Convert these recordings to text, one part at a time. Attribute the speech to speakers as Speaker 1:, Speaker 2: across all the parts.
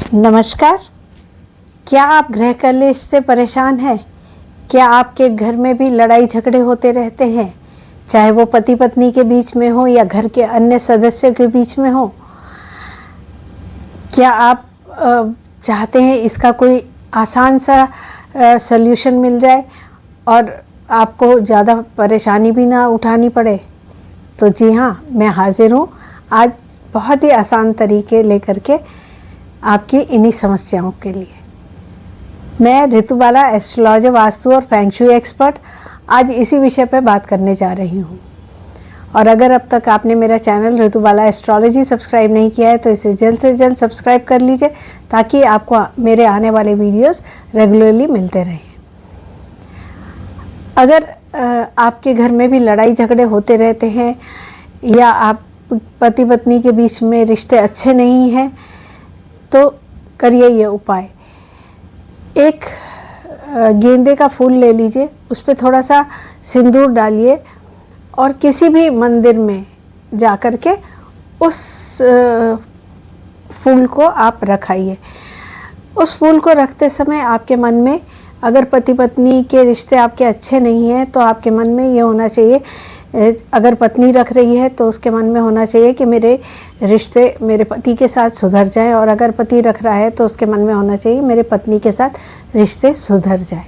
Speaker 1: नमस्कार। क्या आप गृह कलेश से परेशान हैं? क्या आपके घर में भी लड़ाई झगड़े होते रहते हैं, चाहे वो पति पत्नी के बीच में हो या घर के अन्य सदस्यों के बीच में हो? क्या आप चाहते हैं इसका कोई आसान सा सल्यूशन मिल जाए और आपको ज़्यादा परेशानी भी ना उठानी पड़े? तो जी हाँ, मैं हाजिर हूँ आज बहुत ही आसान तरीके लेकर के आपकी इन्हीं समस्याओं के लिए। मैं ऋतुबाला, एस्ट्रोलॉजर, वास्तु और फेंग शुई एक्सपर्ट, आज इसी विषय पर बात करने जा रही हूँ। और अगर अब तक आपने मेरा चैनल ऋतुबाला एस्ट्रोलॉजी सब्सक्राइब नहीं किया है तो इसे जल्द से जल्द सब्सक्राइब कर लीजिए ताकि आपको मेरे आने वाले वीडियोस रेगुलरली मिलते रहें। अगर आपके घर में भी लड़ाई झगड़े होते रहते हैं या आप पति पत्नी के बीच में रिश्ते अच्छे नहीं हैं तो करिए ये उपाय। एक गेंदे का फूल ले लीजिए, उस पर थोड़ा सा सिंदूर डालिए और किसी भी मंदिर में जा कर के उस फूल को आप रखाइए। उस फूल को रखते समय आपके मन में, अगर पति पत्नी के रिश्ते आपके अच्छे नहीं हैं तो आपके मन में ये होना चाहिए, अगर पत्नी रख रही है तो उसके मन में होना चाहिए कि मेरे रिश्ते मेरे पति के साथ सुधर जाएं, और अगर पति रख रहा है तो उसके मन में होना चाहिए मेरे पत्नी के साथ रिश्ते सुधर जाएं।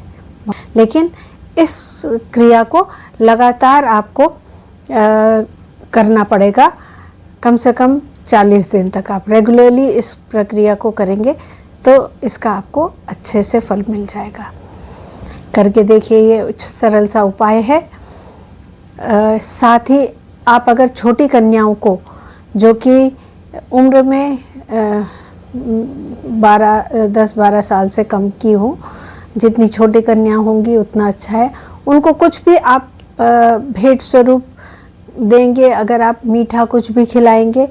Speaker 1: लेकिन इस क्रिया को लगातार आपको करना पड़ेगा। कम से कम 40 दिन तक आप रेगुलरली इस प्रक्रिया को करेंगे तो इसका आपको अच्छे से फल मिल जाएगा। करके देखिए, ये सरल सा उपाय है। साथ ही आप अगर छोटी कन्याओं को, जो कि उम्र में 10-12 साल से कम की हो, जितनी छोटी कन्या होंगी उतना अच्छा है, उनको कुछ भी आप भेंट स्वरूप देंगे, अगर आप मीठा कुछ भी खिलाएंगे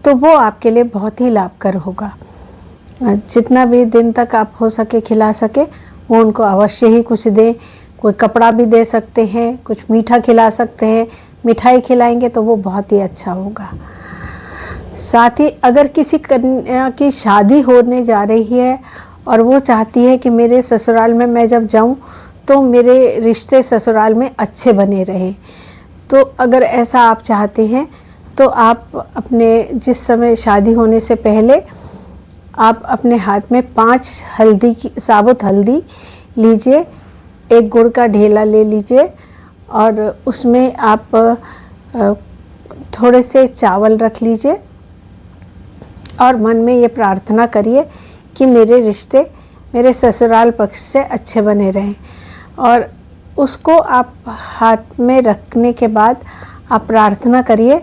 Speaker 1: तो वो आपके लिए बहुत ही लाभकर होगा। जितना भी दिन तक आप हो सके खिला सके वो उनको अवश्य ही कुछ दें। कोई कपड़ा भी दे सकते हैं, कुछ मीठा खिला सकते हैं, मिठाई खिलाएंगे तो वो बहुत ही अच्छा होगा। साथ ही अगर किसी कन्या की शादी होने जा रही है और वो चाहती है कि मेरे ससुराल में मैं जब जाऊं तो मेरे रिश्ते ससुराल में अच्छे बने रहें, तो अगर ऐसा आप चाहते हैं तो आप अपने जिस समय शादी होने से पहले आप अपने हाथ में 5 साबुत हल्दी लीजिए, एक गुड़ का ढेला ले लीजिए और उसमें आप थोड़े से चावल रख लीजिए और मन में ये प्रार्थना करिए कि मेरे रिश्ते मेरे ससुराल पक्ष से अच्छे बने रहें। और उसको आप हाथ में रखने के बाद आप प्रार्थना करिए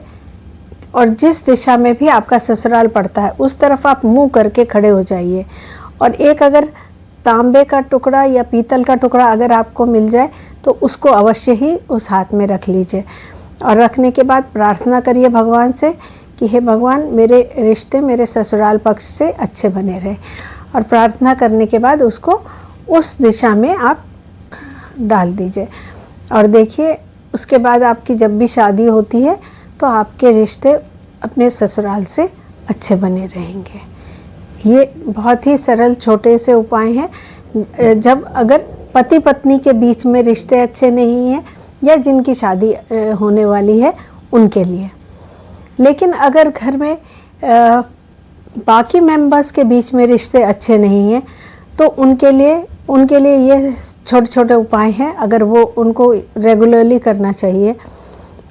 Speaker 1: और जिस दिशा में भी आपका ससुराल पड़ता है उस तरफ आप मुंह करके खड़े हो जाइए। और एक अगर तांबे का टुकड़ा या पीतल का टुकड़ा अगर आपको मिल जाए तो उसको अवश्य ही उस हाथ में रख लीजिए और रखने के बाद प्रार्थना करिए भगवान से कि हे भगवान, मेरे रिश्ते मेरे ससुराल पक्ष से अच्छे बने रहे। और प्रार्थना करने के बाद उसको उस दिशा में आप डाल दीजिए। और देखिए, उसके बाद आपकी जब भी शादी होती है तो आपके रिश्ते अपने ससुराल से अच्छे बने रहेंगे। ये बहुत ही सरल छोटे से उपाय हैं जब अगर पति पत्नी के बीच में रिश्ते अच्छे नहीं हैं या जिनकी शादी होने वाली है उनके लिए। लेकिन अगर घर में बाकी मेंबर्स के बीच में रिश्ते अच्छे नहीं हैं तो उनके लिए ये छोटे छोटे उपाय हैं, अगर वो उनको रेगुलरली करना चाहिए।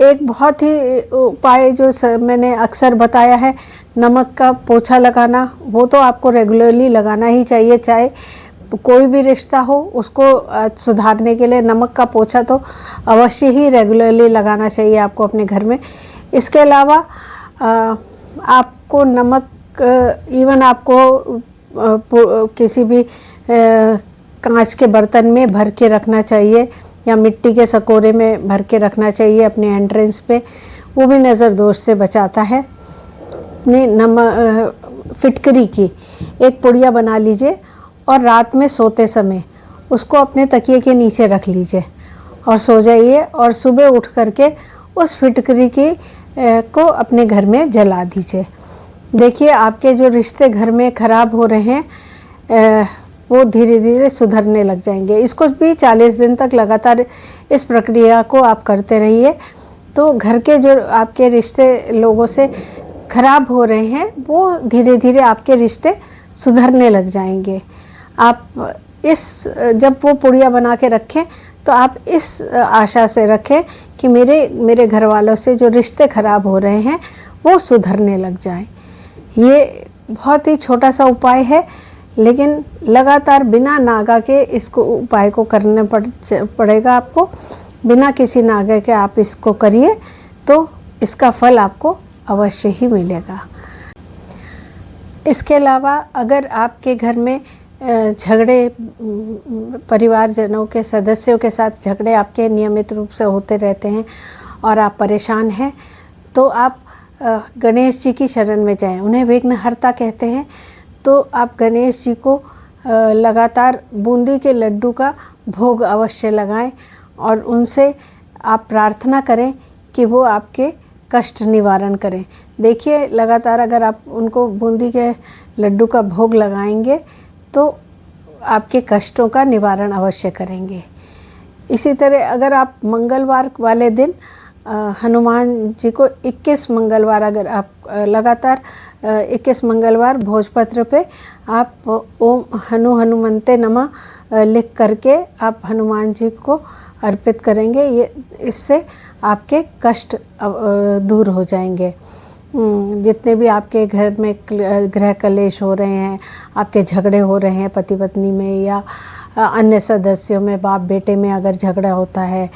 Speaker 1: एक बहुत ही उपाय जो मैंने अक्सर बताया है, नमक का पोछा लगाना, वो तो आपको रेगुलरली लगाना ही चाहिए। चाहे कोई भी रिश्ता हो उसको सुधारने के लिए नमक का पोछा तो अवश्य ही रेगुलरली लगाना चाहिए आपको अपने घर में। इसके अलावा आपको नमक इवन आपको किसी भी कांच के बर्तन में भर के रखना चाहिए या मिट्टी के सकोरे में भर के रखना चाहिए अपने एंट्रेंस पे। वो भी नज़र दोष से बचाता है। अपनी फिटकरी की एक पुड़िया बना लीजिए और रात में सोते समय उसको अपने तकिए के नीचे रख लीजिए और सो जाइए। और सुबह उठ करके उस फिटकरी की को अपने घर में जला दीजिए। देखिए आपके जो रिश्ते घर में ख़राब हो रहे हैं वो धीरे धीरे सुधरने लग जाएंगे। इसको भी 40 दिन तक लगातार इस प्रक्रिया को आप करते रहिए, तो घर के जो आपके रिश्ते लोगों से ख़राब हो रहे हैं वो धीरे धीरे आपके रिश्ते सुधरने लग जाएंगे। आप जब वो पुड़िया बना के रखें तो आप इस आशा से रखें कि मेरे घर वालों से जो रिश्ते ख़राब हो रहे हैं वो सुधरने लग जाएं। ये बहुत ही छोटा सा उपाय है, लेकिन लगातार बिना नागा के इसको उपाय को करना पड़ेगा आपको। बिना किसी नागा के आप इसको करिए तो इसका फल आपको अवश्य ही मिलेगा। इसके अलावा अगर आपके घर में झगड़े, परिवारजनों के सदस्यों के साथ झगड़े आपके नियमित रूप से होते रहते हैं और आप परेशान हैं, तो आप गणेश जी की शरण में जाएं। उन्हें विघ्नहर्ता कहते हैं। तो आप गणेश जी को लगातार बूंदी के लड्डू का भोग अवश्य लगाएं और उनसे आप प्रार्थना करें कि वो आपके कष्ट निवारण करें। देखिए लगातार अगर आप उनको बूंदी के लड्डू का भोग लगाएंगे तो आपके कष्टों का निवारण अवश्य करेंगे। इसी तरह अगर आप मंगलवार वाले दिन हनुमान जी को 21 मंगलवार, अगर आप लगातार 21 मंगलवार भोजपत्र पे आप ओम हनुमन्ते नमः लिख करके आप हनुमान जी को अर्पित करेंगे, ये इससे आपके कष्ट दूर हो जाएंगे। जितने भी आपके घर में गृह कलेश हो रहे हैं, आपके झगड़े हो रहे हैं पति पत्नी में या अन्य सदस्यों में, बाप बेटे में अगर झगड़ा होता है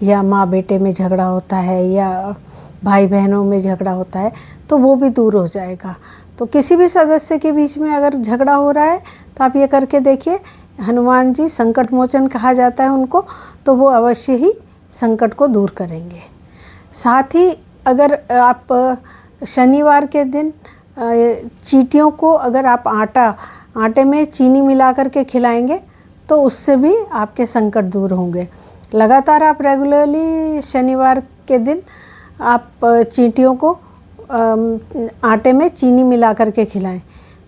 Speaker 1: या माँ बेटे में झगड़ा होता है या भाई बहनों में झगड़ा होता है, तो वो भी दूर हो जाएगा। तो किसी भी सदस्य के बीच में अगर झगड़ा हो रहा है तो आप ये करके देखिए। हनुमान जी संकट मोचन कहा जाता है उनको, तो वो अवश्य ही संकट को दूर करेंगे। साथ ही अगर आप शनिवार के दिन चींटियों को अगर आप आटे में चीनी मिला करके खिलाएंगे तो उससे भी आपके संकट दूर होंगे। लगातार आप रेगुलरली शनिवार के दिन आप चींटियों को आटे में चीनी मिला करके खिलाएं।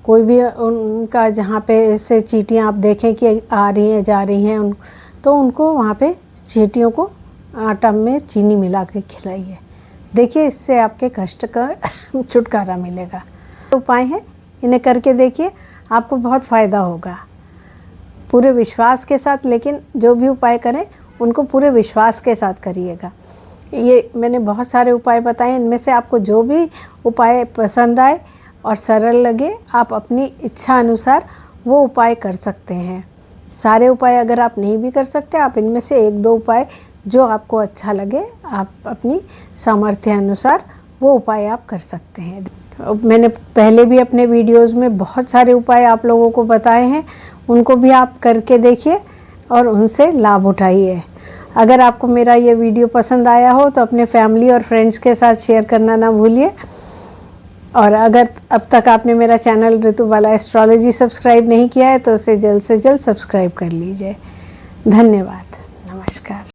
Speaker 1: कोई भी उनका जहाँ पे से चींटियाँ आप देखें कि आ रही हैं जा रही हैं तो उनको वहाँ पे चींटियों को आटा में चीनी मिला के खिलाइए। देखिए इससे आपके कष्ट का छुटकारा मिलेगा। उपाय हैं, इन्हें करके देखिए, आपको बहुत फ़ायदा होगा पूरे विश्वास के साथ। लेकिन जो भी उपाय करें उनको पूरे विश्वास के साथ करिएगा। ये मैंने बहुत सारे उपाय बताए, इनमें से आपको जो भी उपाय पसंद आए और सरल लगे आप अपनी इच्छा अनुसार वो उपाय कर सकते हैं। सारे उपाय अगर आप नहीं भी कर सकते, आप इनमें से 1-2 उपाय जो आपको अच्छा लगे आप अपनी सामर्थ्य अनुसार वो उपाय आप कर सकते हैं। मैंने पहले भी अपने वीडियोस में बहुत सारे उपाय आप लोगों को बताए हैं, उनको भी आप करके देखिए और उनसे लाभ उठाइए। अगर आपको मेरा ये वीडियो पसंद आया हो तो अपने फैमिली और फ्रेंड्स के साथ शेयर करना ना भूलिए। और अगर अब तक आपने मेरा चैनल ऋतुबाला एस्ट्रोलॉजी सब्सक्राइब नहीं किया है तो उसे जल्द से जल्द सब्सक्राइब कर लीजिए। धन्यवाद। नमस्कार।